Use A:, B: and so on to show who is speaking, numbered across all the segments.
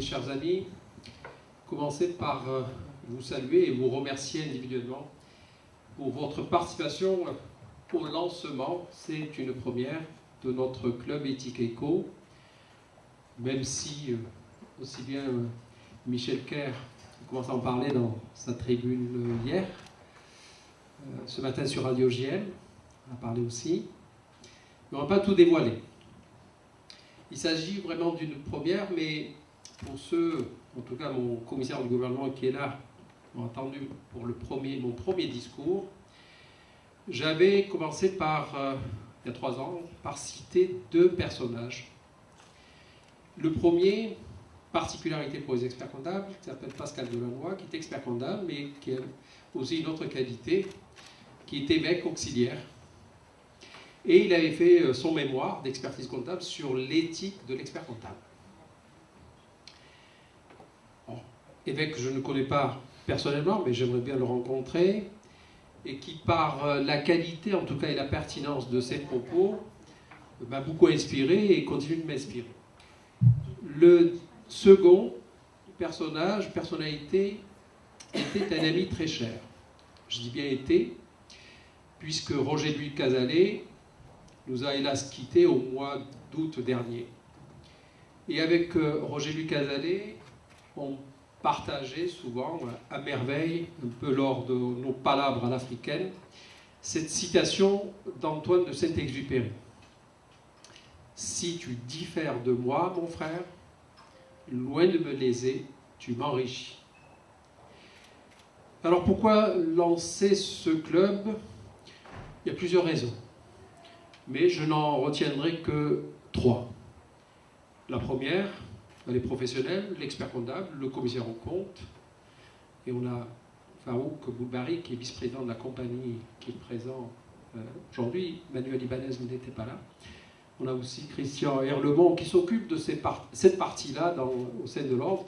A: chers amis, commencer par vous saluer et vous remercier individuellement pour votre participation au lancement, c'est une première, de notre club Éthique Éco, même si, aussi bien Michel Kerr commence à en parler dans sa tribune hier, ce matin sur Radio JM, on a parlé aussi, mais on ne va pas tout dévoiler. Il s'agit vraiment d'une première, mais pour ceux, en tout cas mon commissaire du gouvernement qui est là, m'ont entendu pour mon premier discours, j'avais commencé par, il y a 3 ans, par citer 2 personnages. Le premier, particularité pour les experts comptables, qui s'appelle Pascal Delannoy, qui est expert comptable, mais qui a aussi une autre qualité, qui est évêque auxiliaire. Et il avait fait son mémoire d'expertise comptable sur l'éthique de l'expert comptable. Bon, évêque, je ne connais pas personnellement, mais j'aimerais bien le rencontrer, et qui, par la qualité, en tout cas, et la pertinence de ses propos, m'a beaucoup inspiré et continue de m'inspirer. Le second personnalité, était un ami très cher. Je dis bien été, puisque Roger-Louis Cazalet nous a hélas quittés au mois d'août dernier. Et avec Roger-Louis Cazalet, on partageait souvent, à merveille, un peu lors de nos palabres à l'africaine, cette citation d'Antoine de Saint-Exupéry. « Si tu diffères de moi, mon frère, loin de me léser, tu m'enrichis. » Alors pourquoi lancer ce club? Il y a plusieurs raisons, mais je n'en retiendrai que 3. La première, elle est professionnelle, l'expert comptable, le commissaire aux comptes, et on a Farouk Boulbari qui est vice-président de la compagnie qui est présent aujourd'hui. Manuel Ibanez n'était pas là. On a aussi Christian Herlemont qui s'occupe de cette partie-là au sein de l'ordre,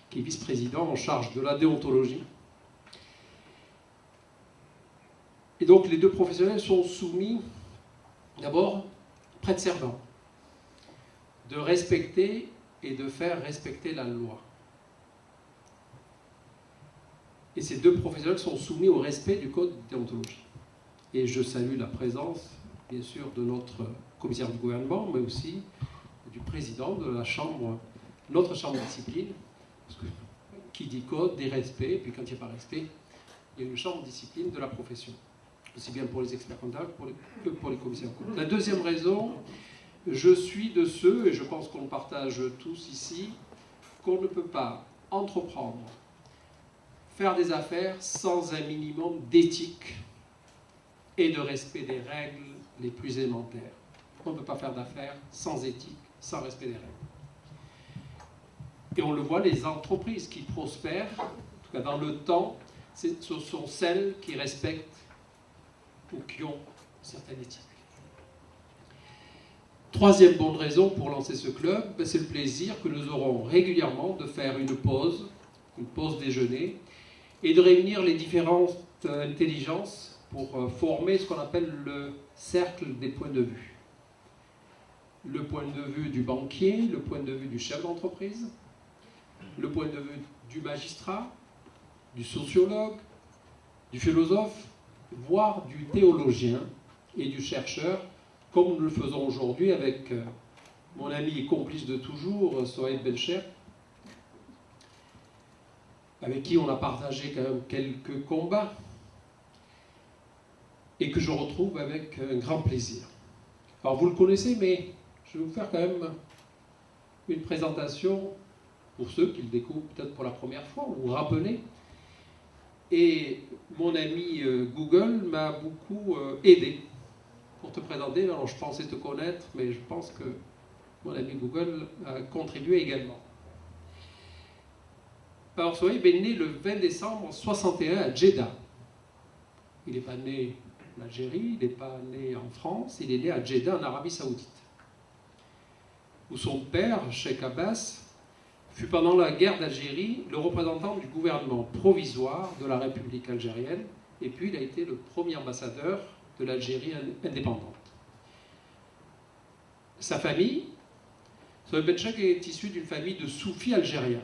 A: qui est vice-président en charge de la déontologie. Et donc les 2 professionnels sont soumis, d'abord, prêt serment, de respecter et de faire respecter la loi. Et ces 2 professionnels sont soumis au respect du code de déontologie. Et je salue la présence, bien sûr, de notre commissaire du gouvernement, mais aussi du président de la chambre, notre chambre de discipline, parce que qui dit code, dit respect, et puis quand il n'y a pas respect, il y a une chambre de discipline de la profession, aussi bien pour les experts comptables que pour les commissaires. La deuxième raison, je suis de ceux, et je pense qu'on le partage tous ici, qu'on ne peut pas entreprendre, faire des affaires sans un minimum d'éthique et de respect des règles les plus élémentaires. On ne peut pas faire d'affaires sans éthique, sans respect des règles. Et on le voit, les entreprises qui prospèrent, en tout cas dans le temps, ce sont celles qui respectent ou qui ont certaines éthiques. Troisième bonne raison pour lancer ce club, c'est le plaisir que nous aurons régulièrement de faire une pause déjeuner, et de réunir les différentes intelligences pour former ce qu'on appelle le cercle des points de vue. Le point de vue du banquier, le point de vue du chef d'entreprise, le point de vue du magistrat, du sociologue, du philosophe, voire du théologien et du chercheur, comme nous le faisons aujourd'hui avec mon ami et complice de toujours, Sohaib Belcher, avec qui on a partagé quand même quelques combats, et que je retrouve avec un grand plaisir. Alors vous le connaissez, mais je vais vous faire quand même une présentation pour ceux qui le découvrent peut-être pour la première fois, vous vous rappelez. Et mon ami Google m'a beaucoup aidé pour te présenter. Alors je pensais te connaître, mais je pense que mon ami Google a contribué également. Alors Sohaib est né le 20 décembre 1961 à Jeddah. Il n'est pas né en Algérie, il n'est pas né en France, il est né à Jeddah en Arabie Saoudite, où son père, Cheikh Abbas, fut pendant la guerre d'Algérie le représentant du gouvernement provisoire de la République algérienne, et puis il a été le premier ambassadeur de l'Algérie indépendante. Sa famille Sohaib Benchek est issu d'une famille de soufis algériens,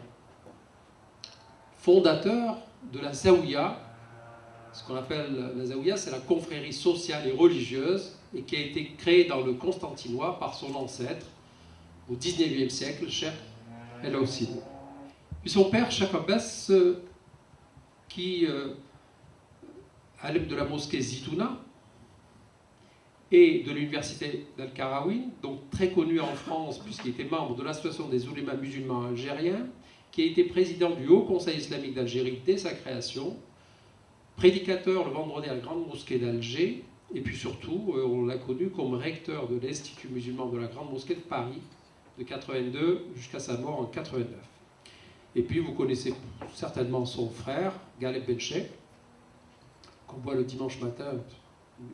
A: fondateur de la Zaouia. Ce qu'on appelle la Zaouia, c'est la confrérie sociale et religieuse, et qui a été créée dans le Constantinois par son ancêtre, au XIXe siècle, Cheikh El Houssine. Puis son père, Cheikh Abbas, qui allait de la mosquée Zitouna et de l'université d'Al-Karaouine, donc très connu en France puisqu'il était membre de l'association des oulémas musulmans algériens, qui a été président du Haut Conseil islamique d'Algérie dès sa création, prédicateur le vendredi à la Grande Mosquée d'Alger, et puis surtout, on l'a connu comme recteur de l'Institut musulman de la Grande Mosquée de Paris, de 82 jusqu'à sa mort en 89. Et puis vous connaissez certainement son frère, Galeb Benchek, qu'on voit le dimanche matin,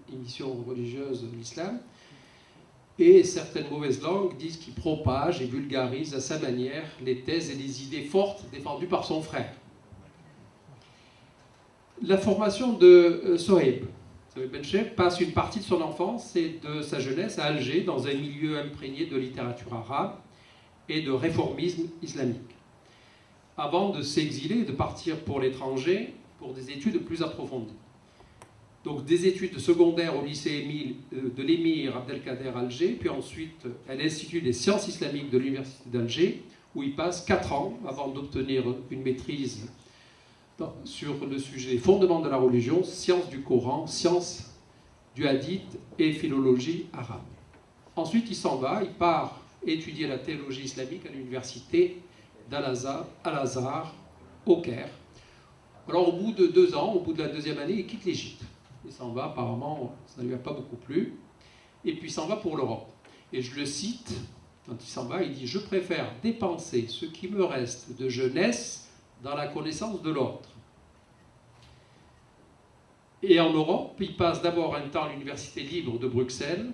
A: une émission religieuse de l'islam. Et certaines mauvaises langues disent qu'il propage et vulgarise à sa manière les thèses et les idées fortes défendues par son frère. La formation de Sohaib Benchek passe une partie de son enfance et de sa jeunesse à Alger, dans un milieu imprégné de littérature arabe et de réformisme islamique, avant de s'exiler et de partir pour l'étranger pour des études plus approfondies. Donc des études secondaires au lycée de l'émir Abdelkader Alger, puis ensuite à l'Institut des sciences islamiques de l'Université d'Alger, où il passe 4 ans avant d'obtenir une maîtrise sur le sujet des fondements de la religion, sciences du Coran, sciences du hadith et philologie arabe. Ensuite, il s'en va, il part étudier la théologie islamique à l'université d'Al-Azhar, au Caire. Alors, au bout de 2 ans, au bout de la 2e année, il quitte l'Égypte. Il s'en va, apparemment, ça ne lui a pas beaucoup plu. Et puis, il s'en va pour l'Europe. Et je le cite, quand il s'en va, il dit « Je préfère dépenser ce qui me reste de jeunesse dans la connaissance de l'autre. » Et en Europe, il passe d'abord un temps à l'Université libre de Bruxelles,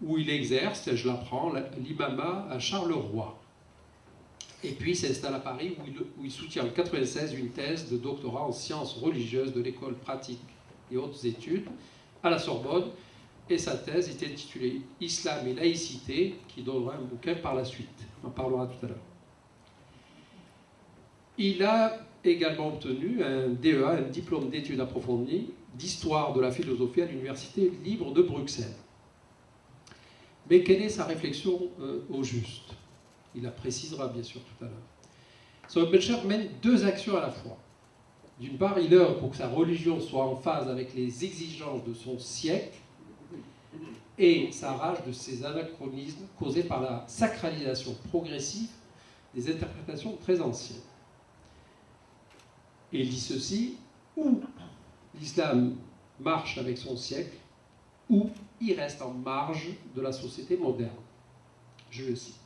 A: où il exerce, je l'apprends, l'imama à Charleroi. Et puis il s'installe à Paris, où il soutient en 1996 une thèse de doctorat en sciences religieuses de l'école pratique et hautes études à la Sorbonne. Et sa thèse est intitulée « Islam et laïcité », qui donnera un bouquin par la suite. On en parlera tout à l'heure. Il a également obtenu un DEA, un diplôme d'études approfondies d'histoire de la philosophie à l'Université libre de Bruxelles. Mais quelle est sa réflexion au juste? Il la précisera bien sûr tout à l'heure. Sohaib Benchek mène 2 actions à la fois. D'une part, il œuvre pour que sa religion soit en phase avec les exigences de son siècle et s'arrache de ces anachronismes causés par la sacralisation progressive des interprétations très anciennes. Et il dit ceci, ou l'islam marche avec son siècle, ou il reste en marge de la société moderne. Je le cite.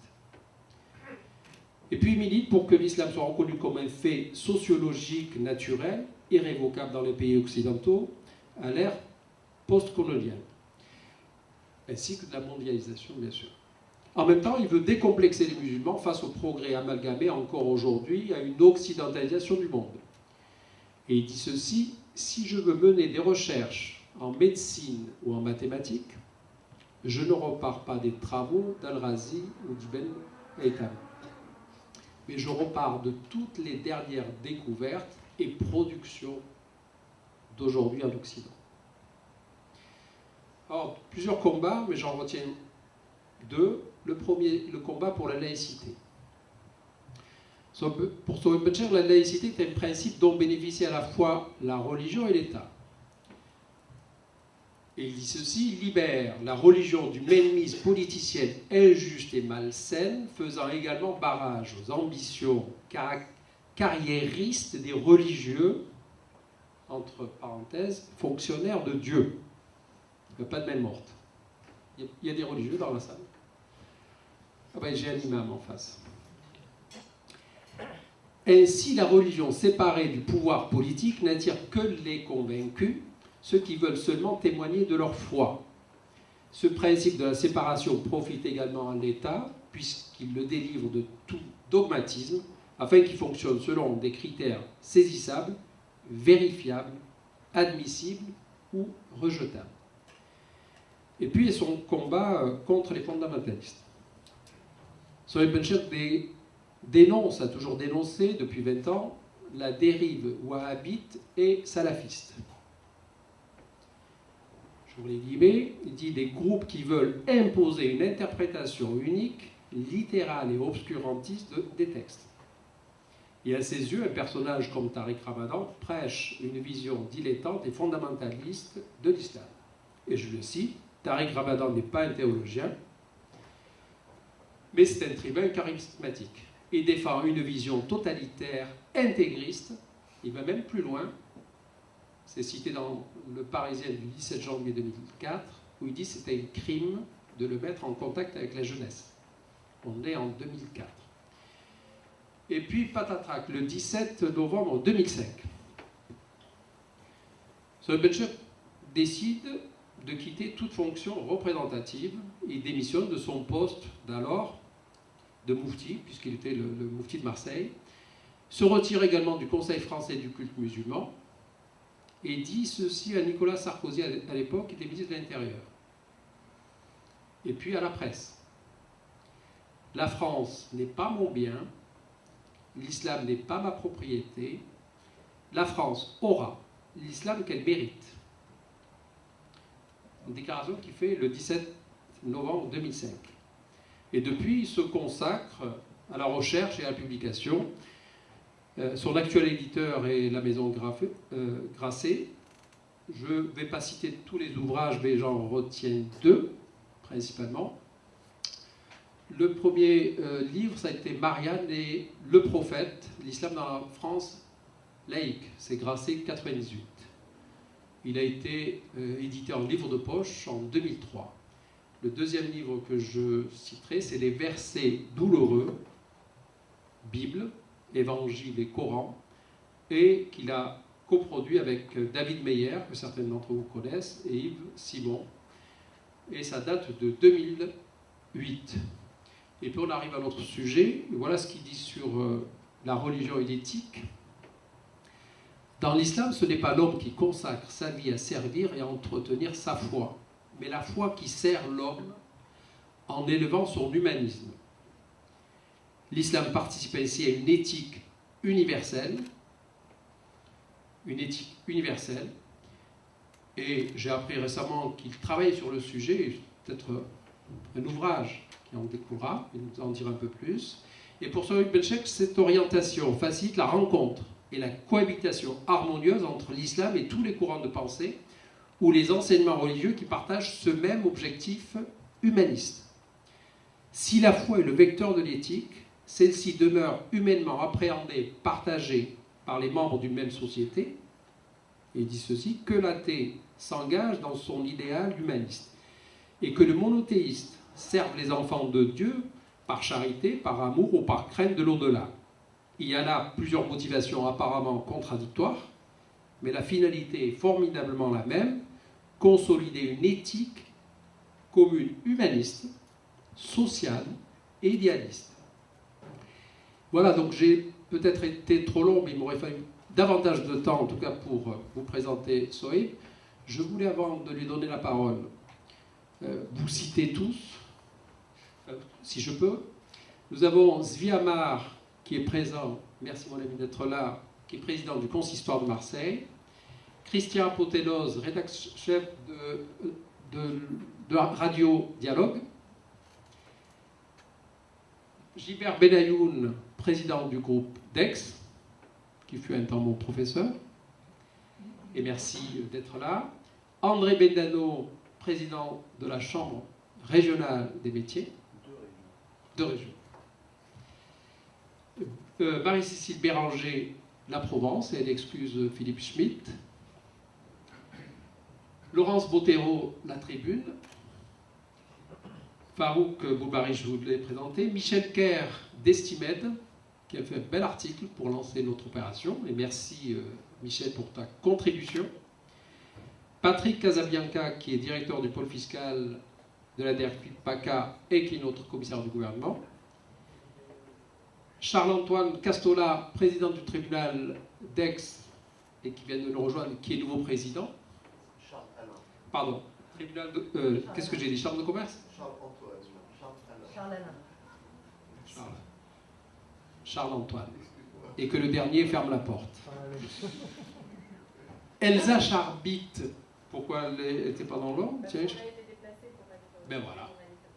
A: Et puis il milite pour que l'islam soit reconnu comme un fait sociologique naturel, irrévocable dans les pays occidentaux, à l'ère post-coloniale, ainsi que de la mondialisation, bien sûr. En même temps, il veut décomplexer les musulmans face au progrès amalgamé encore aujourd'hui à une occidentalisation du monde. Et il dit ceci, si je veux mener des recherches en médecine ou en mathématiques, je ne repars pas des travaux d'Al-Razi ou d'Ibn Haytham. Mais je repars de toutes les dernières découvertes et productions d'aujourd'hui en Occident. Alors, plusieurs combats, mais j'en retiens 2. Le premier, le combat pour la laïcité. Pour Sohaib Benchek, la laïcité est un principe dont bénéficient à la fois la religion et l'État. Et il dit ceci, libère la religion d'une mainmise politicienne injuste et malsaine, faisant également barrage aux ambitions carriéristes des religieux, entre parenthèses, fonctionnaires de Dieu. Il n'y a pas de main morte. Il y a des religieux dans la salle. Ah ben, j'ai un imam en face. Ainsi, la religion séparée du pouvoir politique n'attire que les convaincus, ceux qui veulent seulement témoigner de leur foi. Ce principe de la séparation profite également à l'État, puisqu'il le délivre de tout dogmatisme, afin qu'il fonctionne selon des critères saisissables, vérifiables, admissibles ou rejetables. Et puis son combat contre les fondamentalistes. Sohaib Benchek dénonce, a toujours dénoncé depuis 20 ans, la dérive wahhabite et salafiste. Je vous les guillemets, il dit des groupes qui veulent imposer une interprétation unique, littérale et obscurantiste des textes. Et à ses yeux, un personnage comme Tariq Ramadan prêche une vision dilettante et fondamentaliste de l'islam. Et je le cite, Tariq Ramadan n'est pas un théologien, mais c'est un tribun charismatique. Il défend une vision totalitaire, intégriste, il va même plus loin, c'est cité dans Le Parisien du 17 janvier 2004, où il dit que c'était un crime de le mettre en contact avec la jeunesse. On est en 2004. Et puis, patatrac, le 17 novembre 2005, Sohaib Benchek décide de quitter toute fonction représentative. Il démissionne de son poste d'alors de moufti, puisqu'il était le moufti de Marseille, se retire également du Conseil français du culte musulman, et dit ceci à Nicolas Sarkozy à l'époque, qui était ministre de l'Intérieur. Et puis à la presse. La France n'est pas mon bien, l'islam n'est pas ma propriété, la France aura l'islam qu'elle mérite. Une déclaration qu'il fait le 17 novembre 2005. Et depuis, il se consacre à la recherche et à la publication. Son actuel éditeur est la maison Grasset. Je ne vais pas citer tous les ouvrages, mais j'en retiens deux, principalement. Le premier livre, ça a été Marianne et le prophète, l'islam dans la France laïque. C'est Grasset 98. Il a été édité en livre de poche en 2003. Le deuxième livre que je citerai, c'est Les versets douloureux, Bible, Évangile et Coran, et qu'il a coproduit avec David Meyer, que certains d'entre vous connaissent, et Yves Simon. Et ça date de 2008. Et puis on arrive à notre sujet. Voilà ce qu'il dit sur la religion et l'éthique. Dans l'islam, ce n'est pas l'homme qui consacre sa vie à servir et à entretenir sa foi, mais la foi qui sert l'homme en élevant son humanisme. L'islam participe ainsi à une éthique universelle. Et j'ai appris récemment qu'il travaille sur le sujet, peut-être un ouvrage qui en découlera, il nous en dira un peu plus. Et pour Sohaib Benchek, cette orientation facilite la rencontre et la cohabitation harmonieuse entre l'islam et tous les courants de pensée ou les enseignements religieux qui partagent ce même objectif humaniste. Si la foi est le vecteur de l'éthique, celle-ci demeure humainement appréhendée, partagée par les membres d'une même société. Et il dit ceci, que l'athée s'engage dans son idéal humaniste et que le monothéiste serve les enfants de Dieu par charité, par amour ou par crainte de l'au-delà. Il y a là plusieurs motivations apparemment contradictoires, mais la finalité est formidablement la même, consolider une éthique commune humaniste, sociale et idéaliste. Voilà, donc j'ai peut-être été trop long, mais il m'aurait fallu davantage de temps, en tout cas pour vous présenter Sohaib. Je voulais, avant de lui donner la parole, vous citer tous, si je peux. Nous avons Zvi Amar, qui est présent, merci mon ami d'être là, qui est président du consistoire de Marseille. Christian Potelos, rédacteur-chef de Radio Dialogue. Gilbert Benayoun, président du groupe DEX, qui fut un temps mon professeur. Et merci d'être là. André Bendano, président de la Chambre régionale des métiers. Deux régions. Marie-Cécile Béranger, la Provence, et elle excuse Philippe Schmitt. Laurence Bottero, la Tribune. Farouk Boubari, je vous l'ai présenté. Michel Kerr, d'Estimed, qui a fait un bel article pour lancer notre opération. Et merci Michel pour ta contribution. Patrick Casabianca, qui est directeur du pôle fiscal de la DRFI PACA et qui est notre commissaire du gouvernement. Charles-Antoine Castola, président du tribunal d'Aix, et qui vient de nous rejoindre, qui est nouveau président. Pardon, tribunal de... qu'est-ce que j'ai dit? Chambre de commerce?
B: Charles
A: Charles-Antoine. Et que le dernier ferme la porte. Elsa Charbit, pourquoi elle n'était pas dans l'ordre? Tiens, ben voilà.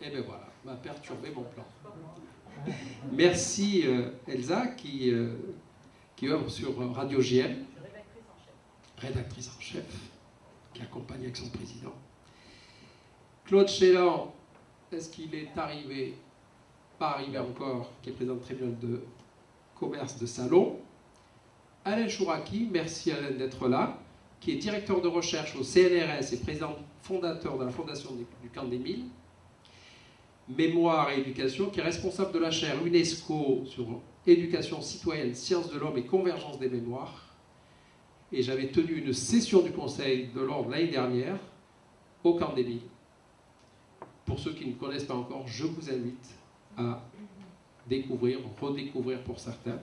A: Et ben voilà, m'a perturbé mon plan. Merci Elsa qui œuvre sur Radio GM, rédactrice en chef, qui accompagne avec son président. Claude Chélan, est-ce qu'il est arrivé? Pas arrivé encore, qui est président du tribunal de commerce de Salon. Alain Chouraki, merci Alain d'être là, qui est directeur de recherche au CNRS et président fondateur de la fondation du Camp des Milles. Mémoire et éducation, qui est responsable de la chaire UNESCO sur éducation citoyenne, sciences de l'homme et convergence des mémoires. Et j'avais tenu une session du Conseil de l'Ordre l'année dernière au Camp des Milles. Pour ceux qui ne connaissent pas encore, je vous invite à découvrir, redécouvrir pour certains.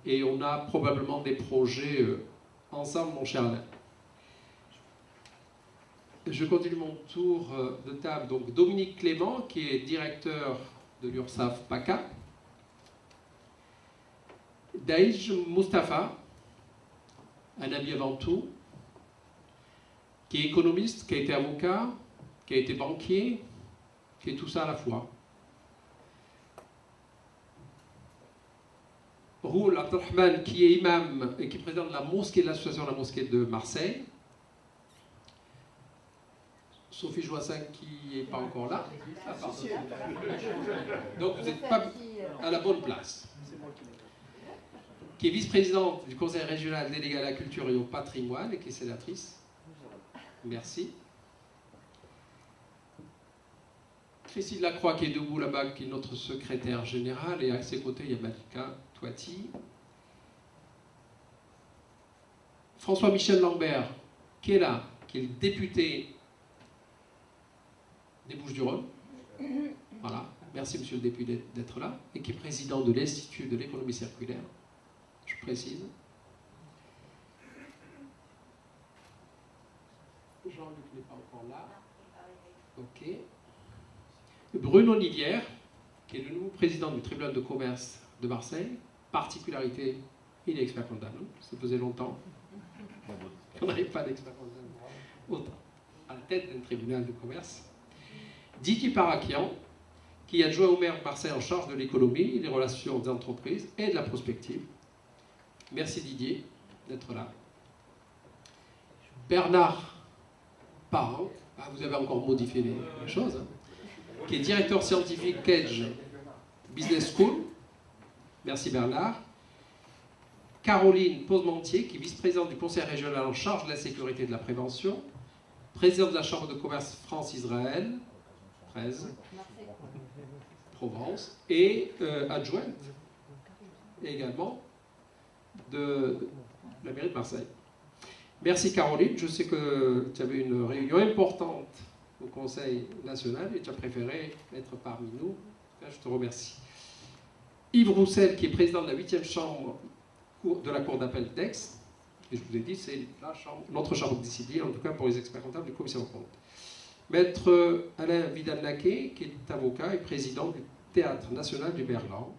A: Et on a probablement des projets ensemble, mon cher Alain. Je continue mon tour de table. Donc Dominique Clément, qui est directeur de l'URSSAF PACA. Daïj Mustafa, un ami avant tout, qui est économiste, qui a été avocat, qui a été banquier, qui est tout ça à la fois. Roul Abdelrahman, qui est imam et qui est président de la mosquée de l'association de la mosquée de Marseille. Sophie Joissin, qui n'est pas encore là. Ah, donc vous n'êtes pas à la bonne place. Qui est vice-présidente du conseil régional délégué à la culture et au patrimoine et qui est sénatrice. Merci. Christine Lacroix, qui est debout là-bas, qui est notre secrétaire générale, et à ses côtés, il y a Malika Touati. François-Michel Lambert, qui est là, qui est le député des Bouches-du-Rhône. Voilà, merci monsieur le député d'être là, et qui est président de l'Institut de l'économie circulaire, je précise. Jean-Luc n'est pas encore là. Ok. Bruno Nivière, qui est le nouveau président du tribunal de commerce de Marseille. Particularité, il est expert comptable. Ça faisait longtemps qu'on n'avait pas d'expert comptable autant à la tête d'un tribunal de commerce. Didier Parakian, qui est adjoint au maire de Marseille en charge de l'économie, des relations des entreprises et de la prospective. Merci Didier d'être là. Bernard Parent, vous avez encore modifié les choses, hein, qui est directeur scientifique Kedge Business School. Merci Bernard. Caroline Posementier, qui est vice-présidente du conseil régional en charge de la sécurité et de la prévention, présidente de la Chambre de commerce France-Israël, 13, Provence, et adjointe également de la mairie de Marseille. Merci Caroline, je sais que tu avais une réunion importante au Conseil national et tu as préféré être parmi nous. Je te remercie. Yves Roussel, qui est président de la 8e chambre de la Cour d'appel d'Aix, et je vous ai dit, c'est notre chambre de discipline, en tout cas pour les experts comptables du commissaire aux comptes. Maître Alain Vidal-Naquet, qui est avocat et président du Théâtre national du Berlan.